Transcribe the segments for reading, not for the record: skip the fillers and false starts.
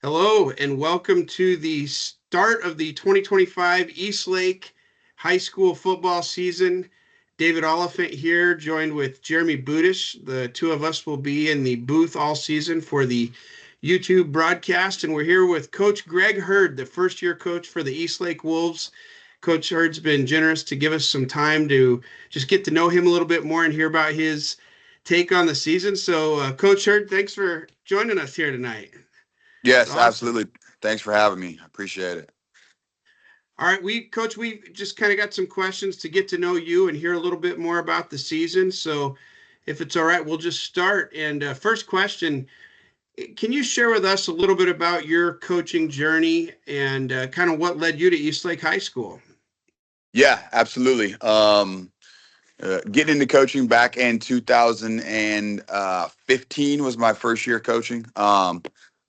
Hello and welcome to the start of the 2025 Eastlake High School football season. David Oliphant here, joined with Jeremy Budish. The two of us will be in the booth all season for the YouTube broadcast, and we're here with Coach Greg Hurd, the first-year coach for the Eastlake Wolves. Coach Hurd's been generous to give us some time to just get to know him a little bit more and hear about his take on the season. So, Coach Hurd, thanks for joining us here tonight. It's Yes, awesome. absolutely. Thanks for having me. I appreciate it. All right, Coach, we just kind of got some questions to get to know you and hear a little bit more about the season. So, if it's all right, we'll just start. And first question, can you share with us a little bit about your coaching journey and kind of what led you to Eastlake High School? Yeah, absolutely. Getting into coaching back in 2015 was my first year coaching.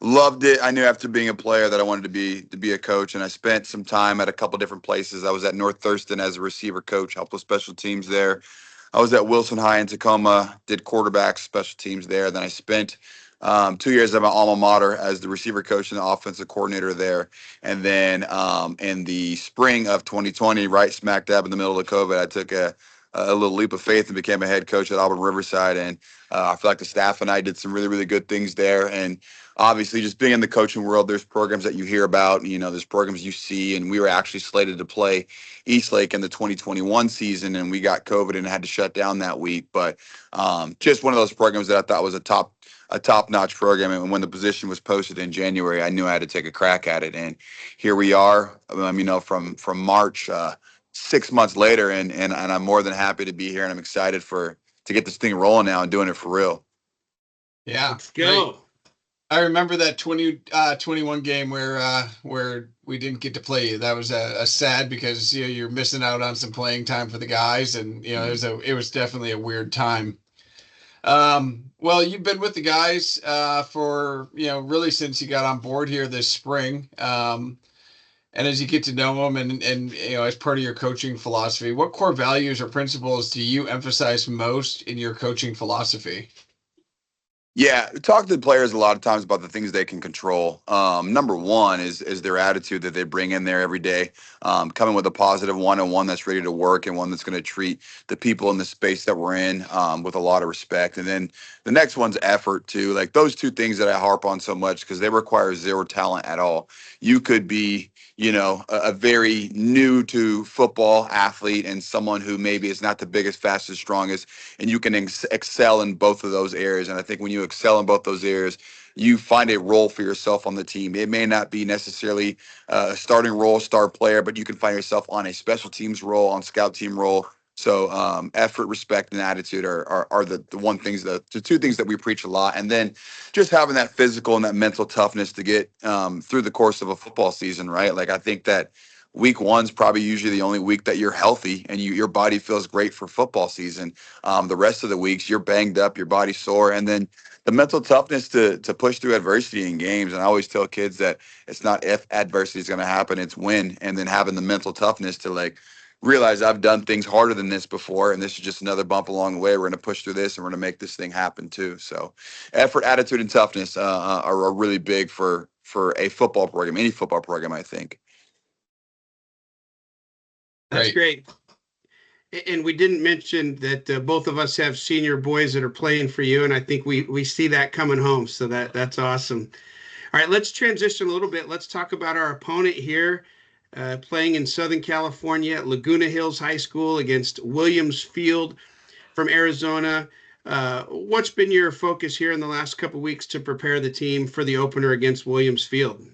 Loved it. I knew after being a player that I wanted to be a coach, and I spent some time at a couple different places. I was at North Thurston as a receiver coach, helped with special teams there. I was at Wilson High in Tacoma, did quarterback special teams there. Then I spent 2 years at my alma mater as the receiver coach and the offensive coordinator there. And then in the spring of 2020, right smack dab in the middle of COVID, I took a little leap of faith and became a head coach at Auburn Riverside. And I feel like the staff and I did some really, really good things there. And obviously, just being in the coaching world, there's programs that you hear about, there's programs you see. And we were actually slated to play Eastlake in the 2021 season, and we got COVID and had to shut down that week. But just one of those programs that I thought was a top notch program. And when the position was posted in January, I knew I had to take a crack at it. And here we are, from March, 6 months later, and I'm more than happy to be here, and I'm excited to get this thing rolling now and doing it for real. Yeah, Let's I go. I remember that 21 game where we didn't get to play you. That was a sad because you're missing out on some playing time for the guys, and it was definitely a weird time. Well, you've been with the guys for really since you got on board here this spring. And as you get to know them, and as part of your coaching philosophy, what core values or principles do you emphasize most in your coaching philosophy? Yeah, talk to the players a lot of times about the things they can control. Number one is their attitude that they bring in there every day, coming with a positive one and one that's ready to work and one that's going to treat the people in the space that we're in with a lot of respect. And then the next one's effort too. Like those two things that I harp on so much because they require zero talent at all. You could be a very new to football athlete and someone who maybe is not the biggest, fastest, strongest, and you can excel in both of those areas. And I think when you excel in both those areas, you find a role for yourself on the team. It may not be necessarily a starting role, star player, but you can find yourself on a special teams role, on scout team role. So effort, respect, and attitude are the one things the two things that we preach a lot, and then just having that physical and that mental toughness to get through the course of a football season, right? Like I think that week one's probably usually the only week that you're healthy and your body feels great for football season. The rest of the weeks you're banged up, your body's sore, and then the mental toughness to push through adversity in games. And I always tell kids that it's not if adversity is going to happen, it's when. And then having the mental toughness to like realize I've done things harder than this before, and this is just another bump along the way. We're going to push through this, and we're going to make this thing happen too. So, effort, attitude, and toughness are really big for a football program, any football program, I think. That's Great. great. And we didn't mention that both of us have senior boys that are playing for you, and I think we see that coming home. So that's awesome. All right, let's transition a little bit. Let's talk about our opponent here, playing in Southern California at Laguna Hills High School against Williams Field from Arizona. What's been your focus here in the last couple of weeks to prepare the team for the opener against Williams Field?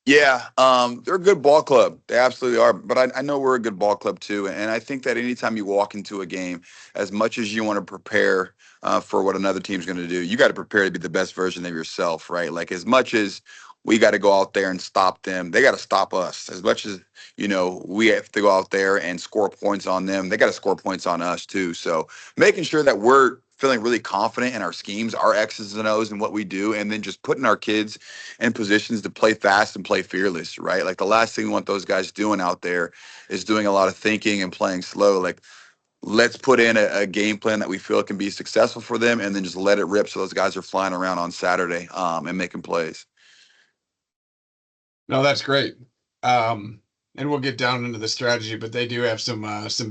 Yeah, they're a good ball club. They absolutely are. But I know we're a good ball club too. And I think that anytime you walk into a game, as much as you want to prepare for what another team's going to do, you got to prepare to be the best version of yourself, right? Like as much as we got to go out there and stop them, they got to stop us. As much as we have to go out there and score points on them, they got to score points on us too. So making sure that we're feeling really confident in our schemes, our X's and O's, and what we do, and then just putting our kids in positions to play fast and play fearless, right? Like the last thing we want those guys doing out there is doing a lot of thinking and playing slow. Like let's put in a game plan that we feel can be successful for them and then just let it rip so those guys are flying around on Saturday and making plays. No, that's great. And we'll get down into the strategy, but they do have some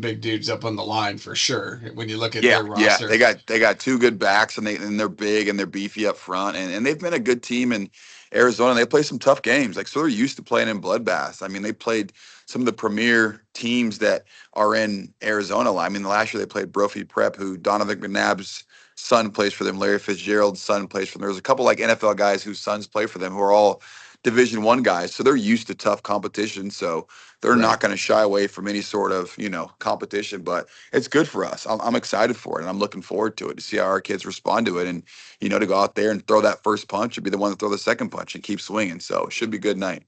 big dudes up on the line for sure when you look at Yeah, their yeah, roster. they got two good backs, and they're big and they're beefy up front, and they've been a good team in Arizona. They play some tough games, like so they're used to playing in bloodbaths. I mean, they played some of the premier teams that are in Arizona. I mean, the last year they played Brophy Prep, who Donovan McNabb's son plays for them. Larry Fitzgerald's son plays for them. There's a couple like NFL guys whose sons play for them who are all Division I guys, so they're used to tough competition. So they're Right. not going to shy away from any sort of competition, but it's good for us. I'm excited for it, and I'm looking forward to it to see how our kids respond to it, and to go out there and throw that first punch and be the one to throw the second punch and keep swinging. So it should be a good night.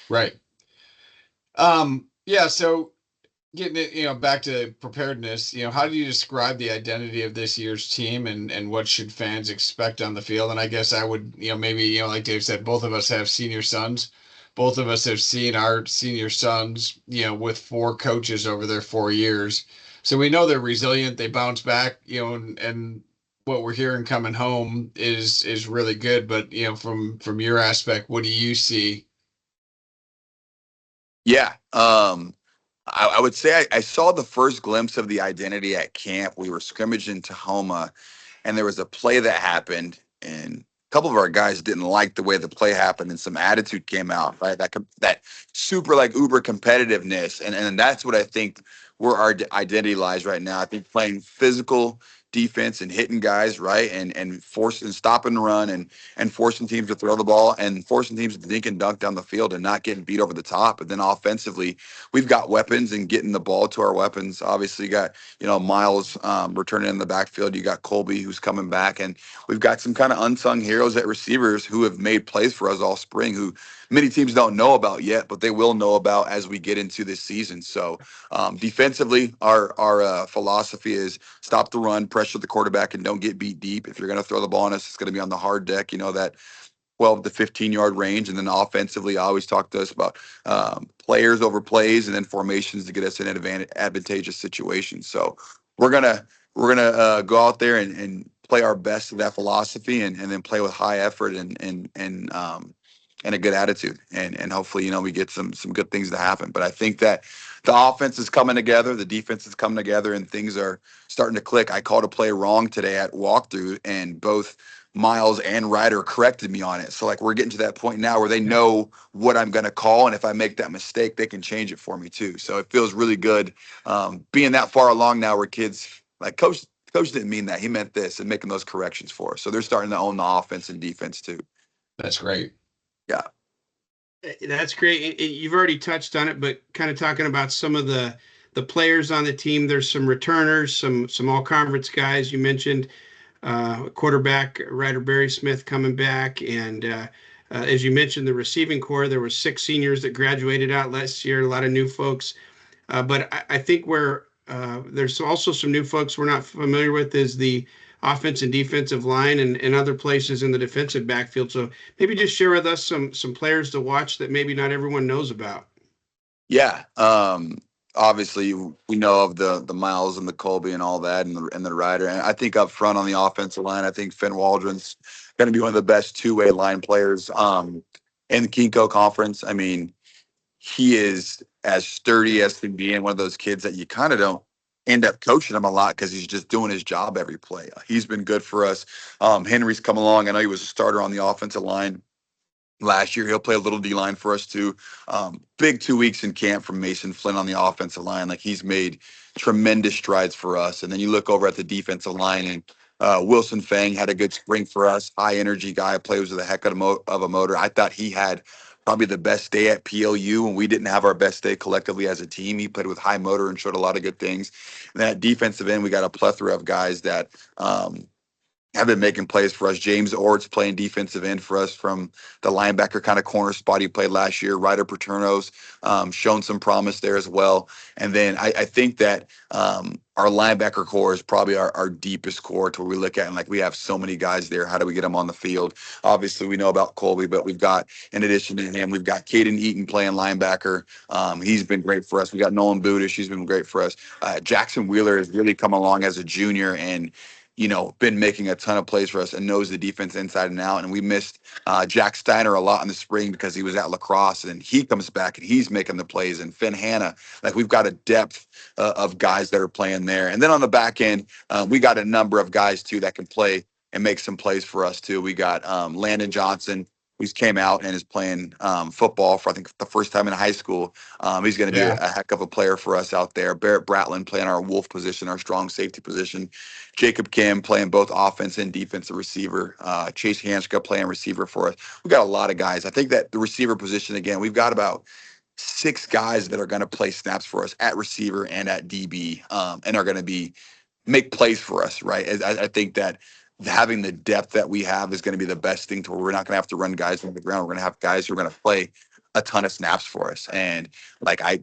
Right. Yeah, so getting it, back to preparedness, how do you describe the identity of this year's team and what should fans expect on the field? And I guess I would, maybe, like Dave said, both of us have senior sons. Both of us have seen our senior sons, with four coaches over their 4 years. So we know they're resilient, they bounce back, and what we're hearing coming home is really good. But, from your aspect, what do you see? Yeah. I would say I saw the first glimpse of the identity at camp. We were scrimmaging in Tahoma, and there was a play that happened, and a couple of our guys didn't like the way the play happened, and some attitude came out, right? That super like uber competitiveness, and that's what I think where our identity lies right now. I think playing physical defense and hitting guys right, and forcing stop and run, and forcing teams to throw the ball, and forcing teams to dink and dunk down the field and not getting beat over the top. But then offensively, we've got weapons and getting the ball to our weapons. Obviously, you got Miles returning in the backfield. You got Colby who's coming back, and we've got some kind of unsung heroes at receivers who have made plays for us all spring, who many teams don't know about yet, but they will know about as we get into this season. So defensively, our philosophy is stop the run, pressure the quarterback, and don't get beat deep. If you're going to throw the ball on us, it's going to be on the hard deck. That 12 to 15-yard range. And then offensively, I always talk to us about players over plays and then formations to get us in advantageous situations. So we're gonna go out there and play our best to that philosophy, and then play with high effort and a good attitude, and hopefully we get some good things to happen. But I think that the offense is coming together, the defense is coming together, and things are starting to click. I called a play wrong today at walkthrough, and both Miles and Ryder corrected me on it. So like we're getting to that point now where they know what I'm going to call, and if I make that mistake, they can change it for me too. So it feels really good being that far along now, where kids like coach didn't mean that, he meant this, and making those corrections for us. So they're starting to own the offense and defense too. That's great. Yeah. That's great. You've already touched on it, but kind of talking about some of the players on the team. There's some returners, some all conference guys. You mentioned quarterback Ryder Berry Smith coming back, and as you mentioned, the receiving core. There were 6 seniors that graduated out last year. A lot of new folks, but I think where there's also some new folks we're not familiar with is the offense and defensive line, and other places in the defensive backfield. So maybe just share with us some players to watch that maybe not everyone knows about. Yeah. Obviously we know of the Miles and the Colby and all that, and the Ryder. And I think up front on the offensive line, I think Finn Waldron's going to be one of the best two-way line players in the Kinko Conference. I mean, he is as sturdy as can be, and one of those kids that you kind of don't end up coaching him a lot because he's just doing his job every play. He's been good for us. Henry's come along. I know he was a starter on the offensive line last year. He'll play a little D line for us too. Big 2 weeks in camp from Mason Flynn on the offensive line. Like he's made tremendous strides for us. And then you look over at the defensive line, and Wilson Fang had a good spring for us. High energy guy, plays with a heck of a motor. I thought he had probably the best day at PLU when we didn't have our best day collectively as a team. He played with high motor and showed a lot of good things. And then at defensive end, we got a plethora of guys that have been making plays for us. James Orts playing defensive end for us from the linebacker kind of corner spot he played last year. Ryder Paterno's shown some promise there as well. And then I think that our linebacker core is probably our deepest core to where we look at, and like we have so many guys there. How do we get them on the field? Obviously, we know about Colby, but we've got, in addition to him, we've got Caden Eaton playing linebacker. He's been great for us. We got Nolan Budish. He's been great for us. Jackson Wheeler has really come along as a junior, and been making a ton of plays for us and knows the defense inside and out. And we missed Jack Steiner a lot in the spring because he was at lacrosse, and he comes back and he's making the plays. And Finn Hanna, like we've got a depth of guys that are playing there. And then on the back end, we got a number of guys too that can play and make some plays for us too. We got Landon Johnson, who's came out and is playing football for I think the first time in high school. He's going to be Yeah. a heck of a player for us out there. Barrett Bratlin playing our wolf position, our strong safety position. Jacob Kim playing both offense and defensive receiver. Chase Hanska playing receiver for us. We got a lot of guys. I think that the receiver position, again, we've got about 6 guys that are going to play snaps for us at receiver and at DB, and are going to make plays for us, right? I think that having the depth that we have is going to be the best thing to where we're not going to have to run guys on the ground. We're going to have guys who are going to play a ton of snaps for us. And like I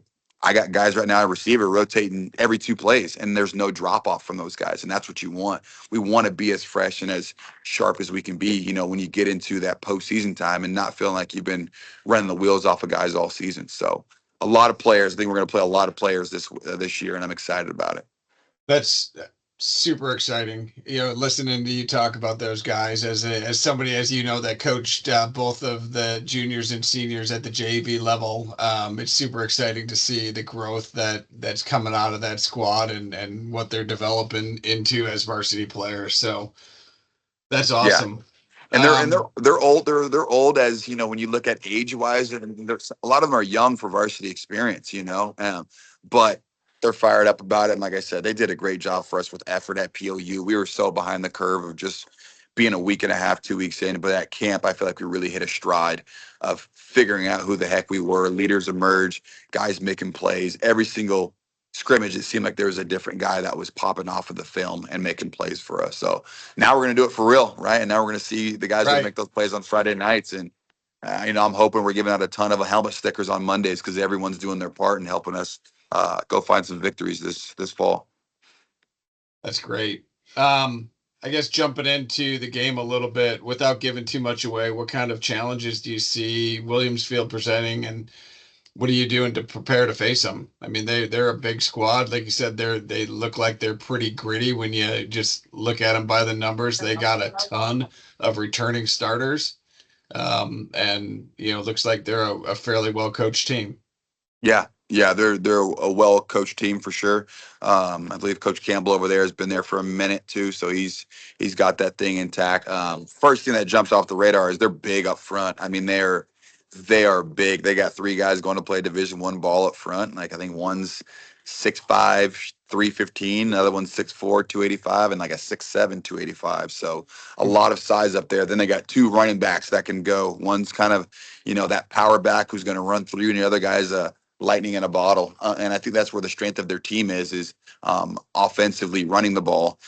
got guys right now at receiver rotating every 2 plays, and there's no drop off from those guys. And that's what you want. We want to be as fresh and as sharp as we can be, when you get into that postseason time and not feeling like you've been running the wheels off of guys all season. So a lot of players. I think we're going to play a lot of players this year, and I'm excited about it. That's super exciting. Listening to you talk about those guys as somebody, as that coached both of the juniors and seniors at the JV level. It's super exciting to see the growth that's coming out of that squad and what they're developing into as varsity players. So that's Yeah. awesome. And they're old. They're old as when you look at age wise, and a lot of them are young for varsity experience. But they're fired up about it. And like I said, they did a great job for us with effort at POU. We were so behind the curve of just being a week and a half, 2 weeks in. But at camp, I feel like we really hit a stride of figuring out who the heck we were. Leaders emerged, guys making plays. Every single scrimmage, it seemed like there was a different guy that was popping off of the film and making plays for us. So now we're going to do it for real, right? And now we're going to see the guys that Right. make those plays on Friday nights. And, I'm hoping we're giving out a ton of helmet stickers on Mondays because everyone's doing their part and helping us go find some victories this fall. That's great. I guess jumping into the game a little bit without giving too much away, what kind of challenges do you see Williamsfield presenting, and what are you doing to prepare to face them? I mean, they're a big squad. Like you said, they look like they're pretty gritty when you just look at them by the numbers. They got a ton of returning starters, and looks like they're a fairly well coached team. Yeah, they're a well coached team for sure. I believe Coach Campbell over there has been there for a minute too, so he's got that thing intact. First thing that jumps off the radar is they're big up front. I mean, they are big. They got 3 guys going to play Division I ball up front. Like I think one's 6'5", 315, another one's 6'4", 285, and like a 6'7", 285. So a lot of size up there. Then they got 2 running backs that can go. One's kind of that power back who's going to run through, and the other guy's lightning in a bottle. And I think that's where the strength of their team is offensively running the ball.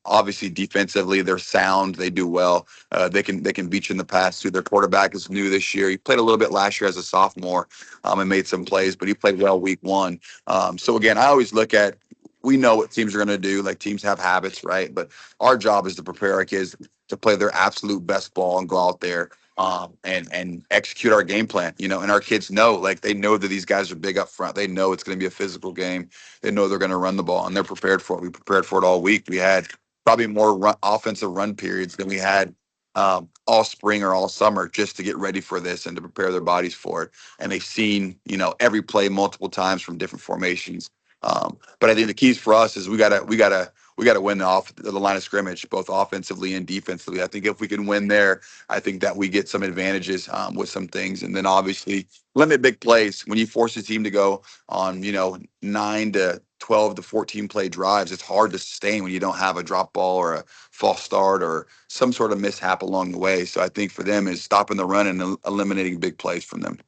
Obviously defensively, they're sound. They do well. They can beat you in the pass too. Their quarterback is new this year. He played a little bit last year as a sophomore and made some plays, but he played well week 1. So again, I always look at, we know what teams are going to do. Like teams have habits, right? But our job is to prepare our kids to play their absolute best ball and go out there and execute our game plan, and our kids know, like they know that these guys are big up front. They know it's going to be a physical game. They know they're going to run the ball, and they're prepared for it. We prepared for it all week. We had probably more offensive run periods than we had all spring or all summer just to get ready for this and to prepare their bodies for it. And they've seen, every play multiple times from different formations. But I think the keys for us is we gotta win off the line of scrimmage, both offensively and defensively. I think if we can win there, I think that we get some advantages with some things. And then obviously limit big plays. When you force a team to go on, 9 to 12 to 14 play drives, it's hard to sustain when you don't have a drop ball or a false start or some sort of mishap along the way. So I think for them is stopping the run and eliminating big plays from them.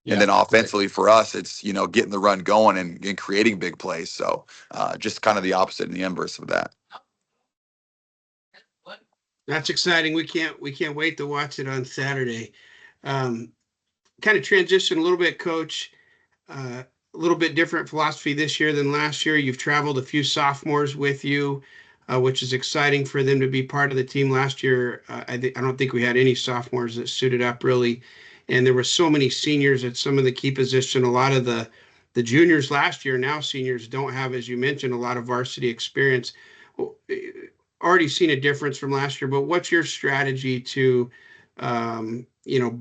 And then offensively for us, it's, getting the run going and creating big plays. So just kind of the opposite and the inverse of that. That's exciting. We can't wait to watch it on Saturday. Kind of transition a little bit, Coach. A little bit different philosophy this year than last year. You've traveled a few sophomores with you, which is exciting for them to be part of the team. Last year, I don't think we had any sophomores that suited up really, and there were so many seniors at some of the key position. A lot of the juniors last year, now seniors, don't have, as you mentioned, a lot of varsity experience. already seen a difference from last year, but what's your strategy to, you know,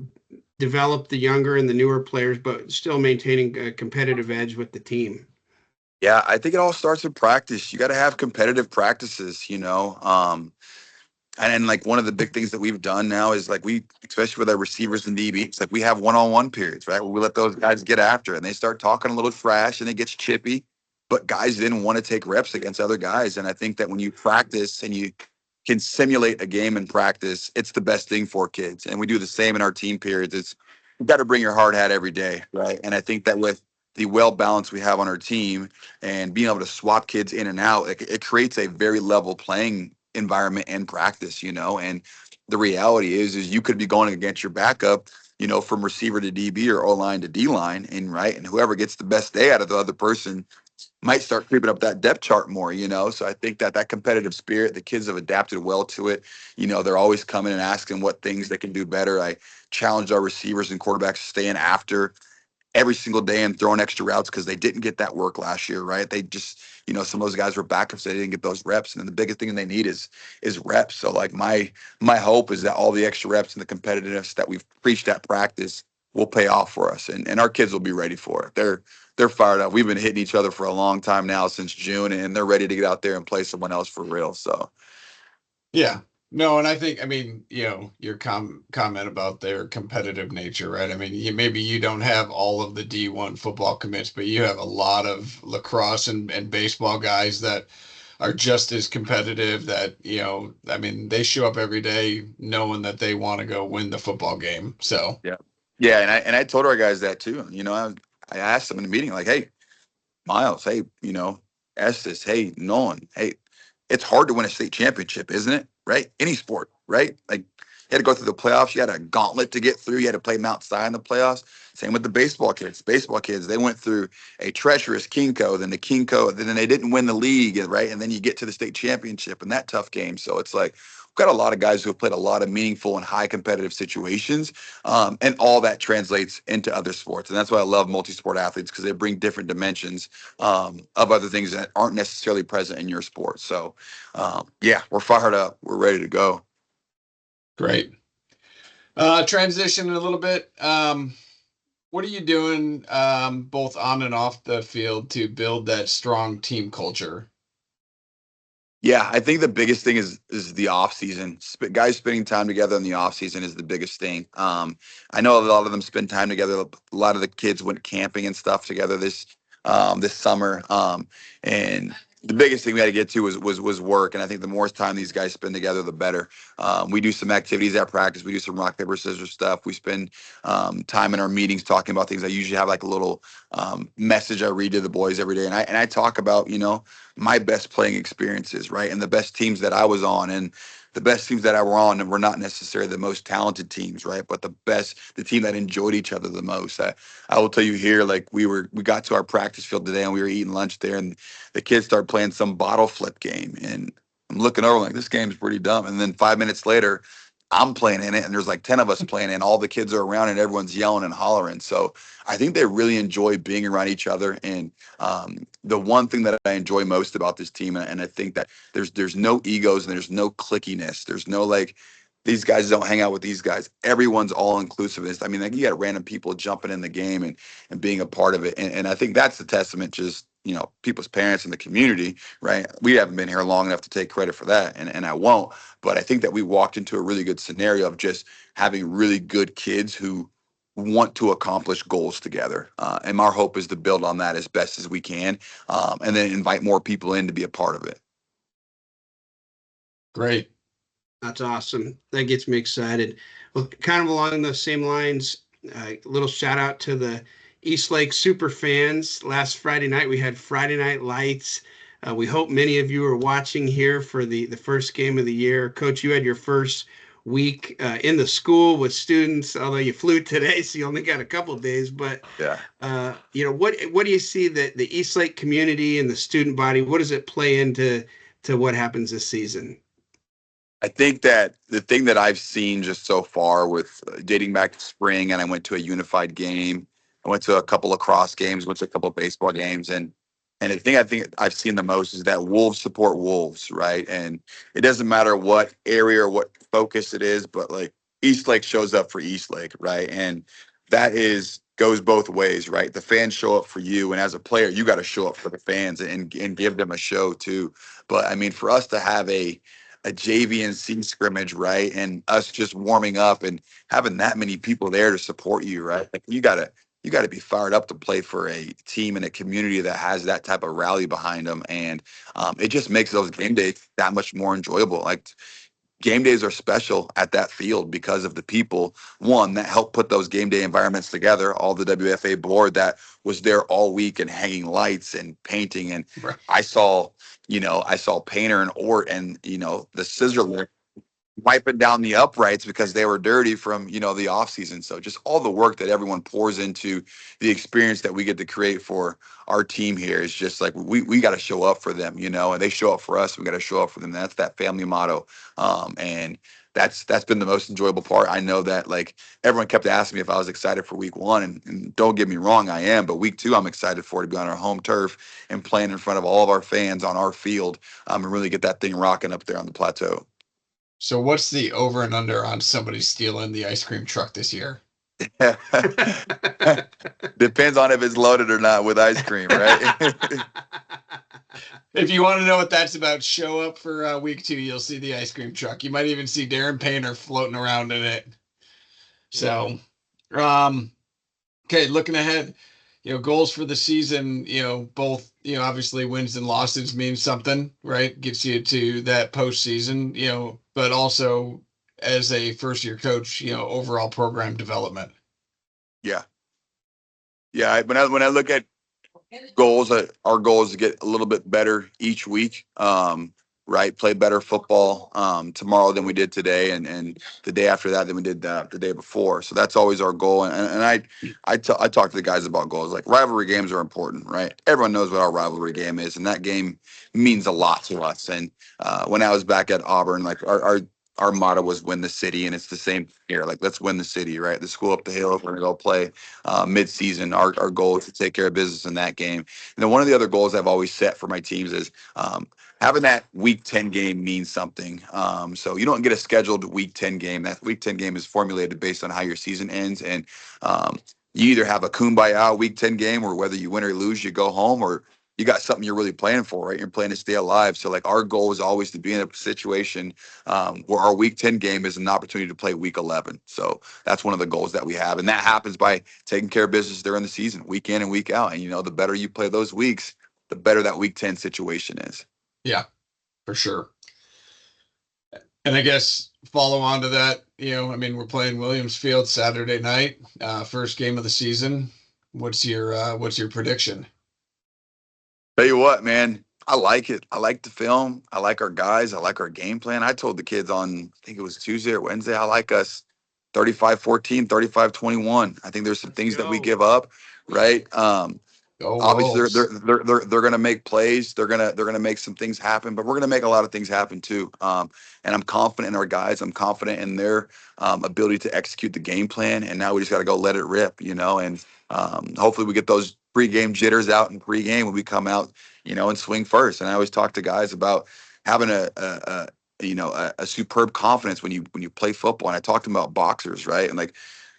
develop the younger and the newer players, but still maintaining a competitive edge with the team? Yeah, I think it all starts with practice. You got to have competitive practices, and like one of the big things that we've done now is like especially with our receivers and DBs, like we have one-on-one periods, right? Where we let those guys get after it and they start talking a little trash and it gets chippy, but guys didn't want to take reps against other guys. And I think that when you practice and you can simulate a game in practice, it's the best thing for kids. And we do the same in our team periods. It's you got to bring your hard hat every day, right? And I think that with the well balance we have on our team and being able to swap kids in and out, it creates a very level playing environment and practice, and the reality is you could be going against your backup, from receiver to DB or O line to D line, and right, and whoever gets the best day out of the other person might start creeping up that depth chart more, So I think that competitive spirit, the kids have adapted well to it. They're always coming and asking what things they can do better. I challenge our receivers and quarterbacks to stay in after every single day and throwing extra routes because they didn't get that work last year, right? They just, some of those guys were backups, they didn't get those reps, and then the biggest thing they need is reps. So like my hope is that all the extra reps and the competitiveness that we've preached at practice will pay off for us, and our kids will be ready for it. They're fired up. We've been hitting each other for a long time now since June, and they're ready to get out there and play someone else for real. So Yeah. No, and I think, I mean, your comment about their competitive nature, right? I mean, maybe you don't have all of the D1 football commits, but you have a lot of lacrosse and baseball guys that are just as competitive that, I mean, they show up every day knowing that they want to go win the football game. So, yeah, yeah, and I told our guys that too. I asked them in the meeting like, hey, Miles, hey, Estes, hey, Nolan, hey, it's hard to win a state championship, isn't it? Right? Any sport, right? Like you had to go through the playoffs. You had a gauntlet to get through. You had to play Mount Si in the playoffs. Same with the baseball kids. Baseball kids, they went through a treacherous Kinko, then the Kinko, then they didn't win the league, right? And then you get to the state championship and that tough game. So it's like we've got a lot of guys who have played a lot of meaningful and high competitive situations, and all that translates into other sports. And that's why I love multi-sport athletes because they bring different dimensions of other things that aren't necessarily present in your sport. So, yeah, we're fired up. We're ready to go. great. Transition a little bit. What are you doing both on and off the field to build that strong team culture? Yeah, I think the biggest thing is the off season. Guys spending time together in the off season is the biggest thing. I know a lot of them spend time together. A lot of the kids went camping and stuff together this summer. And the biggest thing we had to get to was work. And I think the more time these guys spend together, the better. We do some activities at practice. We do some rock paper scissors stuff. We spend time in our meetings talking about things. I usually have like a little message I read to the boys every day, and I talk about my best playing experiences, right? And the best teams that I was on, and the best teams that I were on were not necessarily the most talented teams, right? But the team that enjoyed each other the most. I will tell you here, like we got to our practice field today and we were eating lunch there, and the kids started playing some bottle flip game, and I'm looking over like this game's pretty dumb. And then 5 minutes later, I'm playing in it, and there's like 10 of us playing, and all the kids are around, and everyone's yelling and hollering. So I think they really enjoy being around each other. And the one thing that I enjoy most about this team, and I think that there's no egos and there's no clickiness. There's no like these guys don't hang out with these guys. Everyone's all inclusiveness. I mean, like you got random people jumping in the game and being a part of it. And I think that's the testament just people's parents and the community, right? We haven't been here long enough to take credit for that, and I won't. But I think that we walked into a really good scenario of just having really good kids who want to accomplish goals together. And our hope is to build on that as best as we can, and then invite more people in to be a part of it. Great. That's awesome. That gets me excited. Well, kind of along those same lines, a little shout out to the Eastlake super fans. Last Friday night, we had Friday Night Lights. We hope many of you are watching here for the first game of the year. Coach, you had your first week in the school with students, although you flew today, so you only got a couple of days. But Yeah. what do you see that the Eastlake community and the student body? What does it play into what happens this season? I think that the thing that I've seen just so far with dating back to spring, and I went to a unified game, I went to a couple of cross games, went to a couple of baseball games, and And the thing I think I've seen the most is that wolves support wolves, right? And it doesn't matter what area or what focus it is, but like Eastlake shows up for Eastlake, right? And that is goes both ways, right? The fans show up for you, and as a player, you got to show up for the fans and give them a show too. But I mean, for us to have a JV and C scrimmage, right, and us just warming up and having that many people there to support you, right? Like you got to be fired up to play for a team and a community that has that type of rally behind them, and it just makes those game days that much more enjoyable. Like game days are special at that field because of the people, one, that helped put those game day environments together, all the WFA board that was there all week and hanging lights and painting. And Right. I saw Painter and Ort and the scissor lift wiping down the uprights because they were dirty from the off season. So just all the work that everyone pours into the experience that we get to create for our team here is just like we got to show up for them, and they show up for us. We got to show up for them. That's that family motto, and that's been the most enjoyable part. I know that like everyone kept asking me if I was excited for week one, and don't get me wrong, I am. But week two, I'm excited for to be on our home turf and playing in front of all of our fans on our field, and really get that thing rocking up there on the plateau. So what's the over and under on somebody stealing the ice cream truck this year? Depends on if it's loaded or not with ice cream, right? If you want to know what that's about, show up for week 2. You'll see the ice cream truck. You might even see Darren Painter floating around in it. So, um, okay, looking ahead, goals for the season, both, obviously wins and losses mean something, right? Gets you to that postseason, but also as a first year coach, overall program development. Yeah, yeah. When I look at goals, our goal is to get a little bit better each week. Right, play better football tomorrow than we did today, and the day after that than we did the day before. So that's always our goal. And I talk to the guys about goals. Like rivalry games are important, right? Everyone knows what our rivalry game is, and that game means a lot to us. And when I was back at Auburn, like our motto was win the city, and it's the same here. Like let's win the city, right? The school up the hill, we're gonna go play mid-season. Our goal is to take care of business in that game. And then one of the other goals I've always set for my teams is having that week 10 game means something. So you don't get a scheduled week 10 game. That week 10 game is formulated based on how your season ends. And you either have a kumbaya week 10 game, or whether you win or lose, you go home, or you got something you're really playing for, right? You're playing to stay alive. So like our goal is always to be in a situation where our week 10 game is an opportunity to play week 11. So that's one of the goals that we have. And that happens by taking care of business during the season, week in and week out. And, the better you play those weeks, the better that week 10 situation is. Yeah, for sure. And I guess follow on to that, I mean, we're playing Williams Field Saturday night, first game of the season. What's your prediction? Tell you what, man, I like it. I like the film. I like our guys. I like our game plan. I told the kids on, I think it was Tuesday or Wednesday, I like us 35-14, 35-21. I think there's some things that we give up, right? Go Obviously Wolves. they're gonna make plays. They're gonna make some things happen, but we're gonna make a lot of things happen too. And I'm confident in our guys. I'm confident in their ability to execute the game plan. And now we just got to go let it rip, And hopefully we get those pregame jitters out in pregame when we come out, and swing first. And I always talk to guys about having a superb confidence when you play football. And I talked to them about boxers, right? And like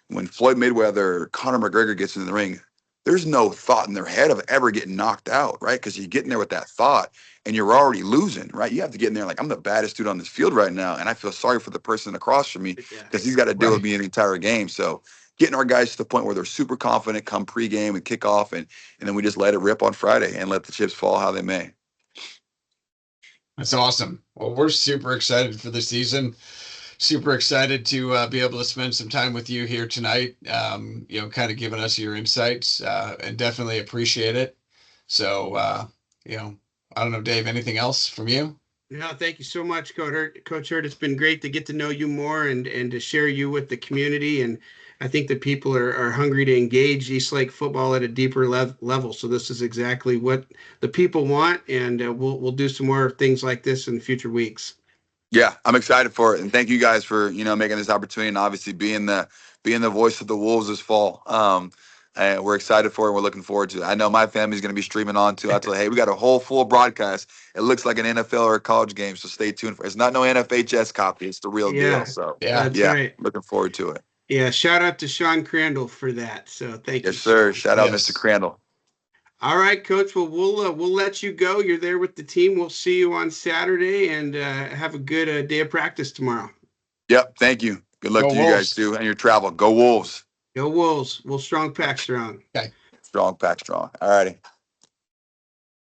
when Floyd Mayweather, or Conor McGregor gets in the ring, there's no thought in their head of ever getting knocked out, right? Because you get in there with that thought and you're already losing, right? You have to get in there like, I'm the baddest dude on this field right now. And I feel sorry for the person across from me because he's got to deal with me the entire game. So getting our guys to the point where they're super confident come pregame and kickoff, and then we just let it rip on Friday and let the chips fall how they may. That's awesome. Well, we're super excited for the season. Super excited to be able to spend some time with you here tonight. Kind of giving us your insights, and definitely appreciate it. So, I don't know, Dave, anything else from you? No, thank you so much, Coach Hurt. It's been great to get to know you more and to share you with the community. And I think that people are hungry to engage Eastlake football at a deeper level. So this is exactly what the people want, and we'll do some more things like this in future weeks. Yeah, I'm excited for it, and thank you guys for making this opportunity, and obviously being the voice of the Wolves this fall. And we're excited for it. And we're looking forward to it. I know my family's going to be streaming on too. I tell you, hey, we got a whole full broadcast. It looks like an NFL or a college game, so stay tuned for it. It's not no NFHS copy. It's the real deal. Yeah, So, Yeah. that's yeah, right. looking forward to it. Yeah, shout out to Sean Crandall for that. So thank Yes, you, sir. Sean. Shout out, Mr. Yes. Crandall. All right, Coach. Well, we'll let you go. You're there with the team. We'll see you on Saturday, and have a good day of practice tomorrow. Yep. Thank you. Good luck Go to you guys Wolves. too and your travel. Go Wolves. Go Wolves. We'll strong pack strong. Okay. Strong pack strong. All righty.